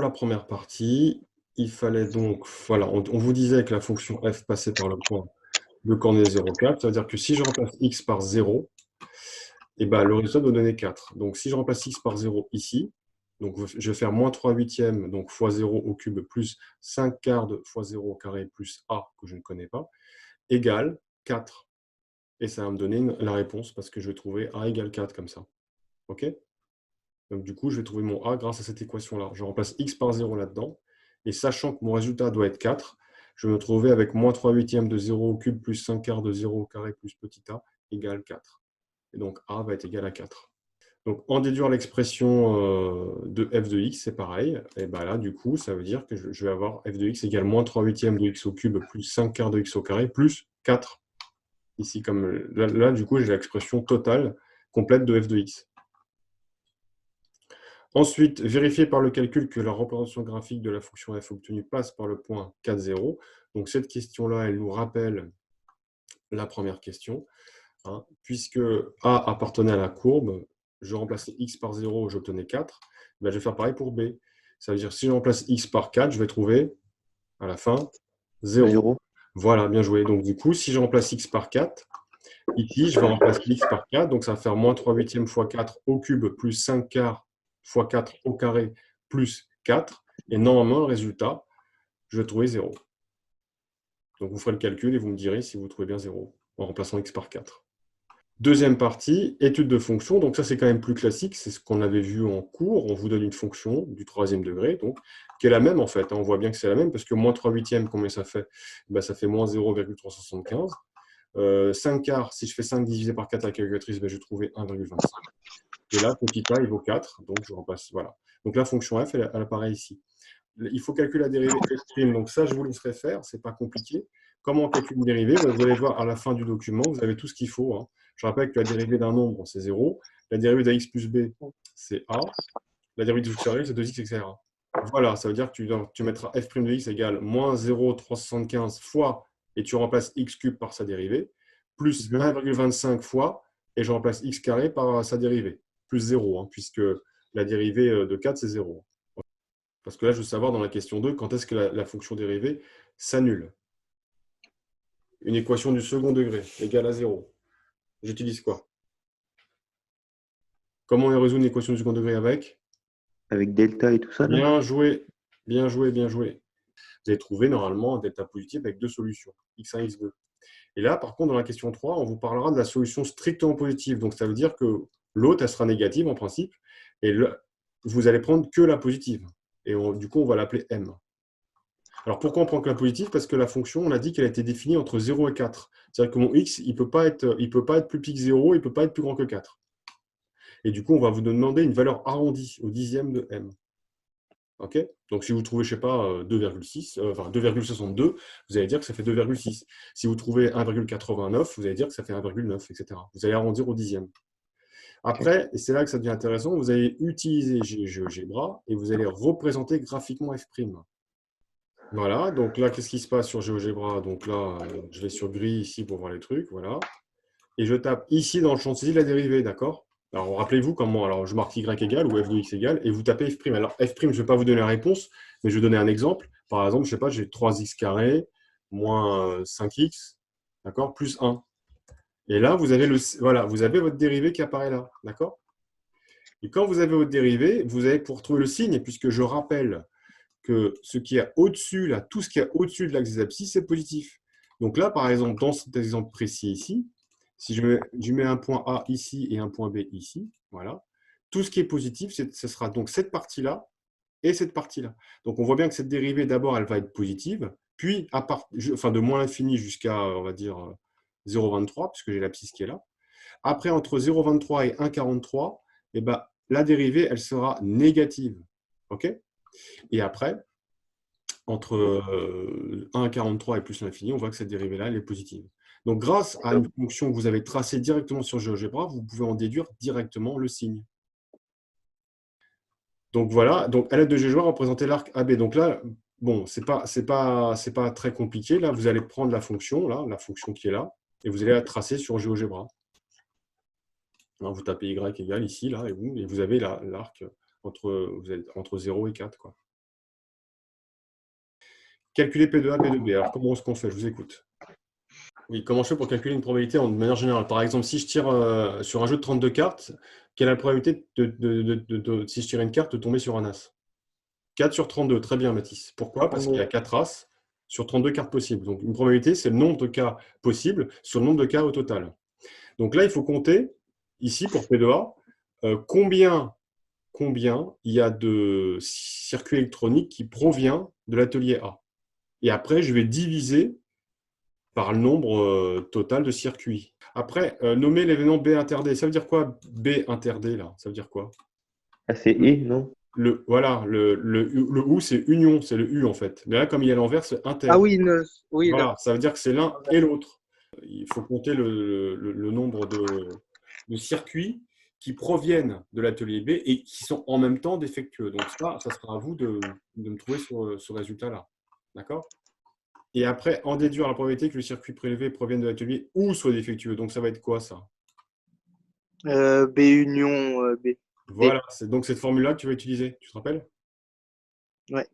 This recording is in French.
la première partie, il fallait donc, voilà, on vous disait que la fonction f passait par le point de coordonnées 0,4. Ça veut dire que si je remplace x par 0, et ben, le résultat doit donner 4. Donc, si je remplace x par 0 ici, donc je vais faire moins 3 huitièmes, donc fois 0 au cube, plus 5 quarts de fois 0 au carré, plus a, que je ne connais pas, égale 4. Et ça va me donner la réponse, parce que je vais trouver a égale 4 comme ça. OK? Donc, du coup, je vais trouver mon a grâce à cette équation-là. Je remplace x par 0 là-dedans. Et sachant que mon résultat doit être 4, je vais me trouver avec moins 3 huitièmes de 0 au cube, plus 5 quarts de 0 au carré, plus petit a, égale 4. Et donc, a va être égal à 4. Donc, en déduire l'expression de f de x, c'est pareil. Et bien là, du coup, ça veut dire que je vais avoir f de x égale moins 3 huitièmes de x au cube, plus 5 quarts de x au carré, plus 4. Ici, comme là du coup, j'ai l'expression totale complète de f de x. Ensuite, vérifier par le calcul que la représentation graphique de la fonction f obtenue passe par le point 4, 0. Donc, cette question-là, elle nous rappelle la première question. Hein, puisque A appartenait à la courbe, je remplaçais x par 0, j'obtenais 4. Ben, je vais faire pareil pour B. Ça veut dire que si je remplace x par 4, je vais trouver, à la fin, 0. 0. Voilà, bien joué. Donc, du coup, si je remplace x par 4, ici, je vais remplacer x par 4. Donc, ça va faire moins 3 huitièmes fois 4 au cube, plus 5 quarts fois 4 au carré, plus 4. Et normalement, le résultat, je vais trouver 0. Donc, vous ferez le calcul et vous me direz si vous trouvez bien 0 en remplaçant x par 4. Deuxième partie, étude de fonction. Donc ça, c'est quand même plus classique. C'est ce qu'on avait vu en cours. On vous donne une fonction du troisième degré, donc, qui est la même en fait. On voit bien que c'est la même parce que moins 3 huitièmes, combien ça fait? Ben, ça fait moins 0,375. 5 quarts, si je fais 5 divisé par 4 à la calculatrice, ben, je vais trouver 1,25. Et là, petit a, il vaut 4. Donc je remplace. Voilà. Donc la fonction f, elle apparaît ici. Il faut calculer la dérivée f'. Donc ça, je vous laisserai faire. Ce n'est pas compliqué. Comment on calcule une dérivée? Vous allez voir à la fin du document, vous avez tout ce qu'il faut. Hein. Je rappelle que la dérivée d'un nombre, c'est 0. La dérivée d'ax plus b, c'est a. La dérivée de x carré, c'est 2x, etc. Voilà, ça veut dire que tu mettras f' de x égale moins 0,375 fois, et tu remplaces x cube par sa dérivée, plus 1,25 fois, et je remplace x carré par sa dérivée, plus 0, hein, puisque la dérivée de 4, c'est 0. Parce que là, je veux savoir dans la question 2, quand est-ce que la fonction dérivée s'annule. Une équation du second degré égale à 0. J'utilise quoi? Comment on résout une équation du second degré avec? Avec delta et tout ça, là. Bien joué, bien joué, bien joué. Vous allez trouver normalement un delta positif avec deux solutions, x1 et x2. Et là, par contre, dans la question 3, on vous parlera de la solution strictement positive. Donc, ça veut dire que l'autre, elle sera négative en principe, et vous allez prendre que la positive. Et du coup, on va l'appeler m. Alors, pourquoi on prend que la positive? Parce que la fonction, on a dit qu'elle a été définie entre 0 et 4. C'est-à-dire que mon x, il ne peut pas être plus petit que 0, il ne peut pas être plus grand que 4. Et du coup, on va vous demander une valeur arrondie au dixième de m. OK? Donc, si vous trouvez, je ne sais pas, 2,6, enfin 2,62, vous allez dire que ça fait 2,6. Si vous trouvez 1,89, vous allez dire que ça fait 1,9, etc. Vous allez arrondir au dixième. Après, et c'est là que ça devient intéressant, vous allez utiliser GeoGebra et vous allez représenter graphiquement f'. Voilà, donc là, qu'est-ce qui se passe sur GeoGebra? Donc là, je vais sur gris ici pour voir les trucs, voilà. Et je tape ici dans le champ de saisie la dérivée, d'accord? Alors, rappelez-vous comment, alors je marque y égale ou f de x égale, et vous tapez f'. Alors, f', je ne vais pas vous donner la réponse, mais je vais donner un exemple. Par exemple, je ne sais pas, j'ai 3x carré moins 5x, d'accord, plus 1. Et là, vous avez, voilà, vous avez votre dérivée qui apparaît là, d'accord? Et quand vous avez votre dérivée, vous allez pouvoir trouver le signe, puisque je rappelle que ce qui est au-dessus, là, tout ce qui est au-dessus de l'axe des abscisses, c'est positif. Donc là, par exemple, dans cet exemple précis ici, si je mets un point A ici et un point B ici, voilà, tout ce qui est positif, ce sera donc cette partie-là et cette partie-là. Donc on voit bien que cette dérivée, d'abord, elle va être positive, puis de moins l'infini jusqu'à, on va dire, 0,23, puisque j'ai l'abscisse qui est là. Après, entre 0,23 et 1,43, eh ben, la dérivée, elle sera négative. OK? Et après, entre 1,43 et plus l'infini, on voit que cette dérivée-là, elle est positive. Donc, grâce à une fonction que vous avez tracée directement sur GeoGebra, vous pouvez en déduire directement le signe. Donc, voilà. Donc, à l'aide de GeoGebra, représenter l'arc AB. Donc là, bon, c'est pas très compliqué. Là, vous allez prendre la fonction qui est là, et vous allez la tracer sur GeoGebra. Vous tapez y égale ici, là, et vous avez l'arc entre 0 et 4, quoi. calculer P2A, P2B. Alors, comment est-ce qu'on fait? Je vous écoute. Oui, comment je fais pour calculer une probabilité de manière générale? Par exemple, si je tire sur un jeu de 32 cartes, quelle est la probabilité si je tire une carte, de tomber sur un as? 4 sur 32, très bien Mathis. Pourquoi? Parce qu'il y a 4 as sur 32 cartes possibles. Donc une probabilité, c'est le nombre de cas possibles sur le nombre de cas au total. Donc là, il faut compter, ici pour P2A, combien il y a de circuits électroniques qui provient de l'atelier A. Et après, je vais diviser par le nombre total de circuits. Après, nommer l'événement B interdé. Ça veut dire quoi, B interdé, là? Ça veut dire quoi? Ah, c'est et, non? Voilà, le OU, c'est union, c'est le U en fait. Mais là, comme il y a l'envers, c'est inter. Ah oui, oui, Voilà, d'accord. ça veut dire que c'est l'un et l'autre. Il faut compter le nombre de circuits qui proviennent de l'atelier B et qui sont en même temps défectueux. Donc ça sera à vous de me trouver ce résultat-là. D'accord? Et après, en déduire la probabilité que le circuit prélevé provienne de l'atelier ou soit défectueux. Donc ça va être quoi ça? B union B. D. Voilà, c'est donc cette formule-là que tu vas utiliser. Tu te rappelles? Ouais.